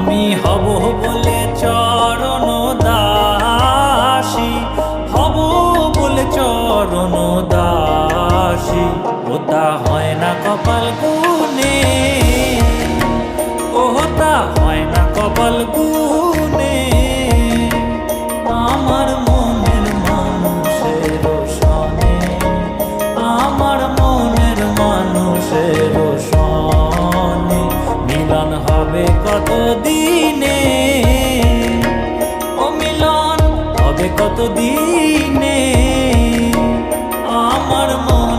আমি হব বলে চরণ দাসী, হব বলে চরণ দাসী, ওটা হয় না কপাল গুনে, ওটা হয় না কপাল গুনে। আমার মনের মানুষের সনে, আমার মনের মানুষের সনে মিলন হবে কত দিনে, ও মিলন হবে কত দিনে। আমার মন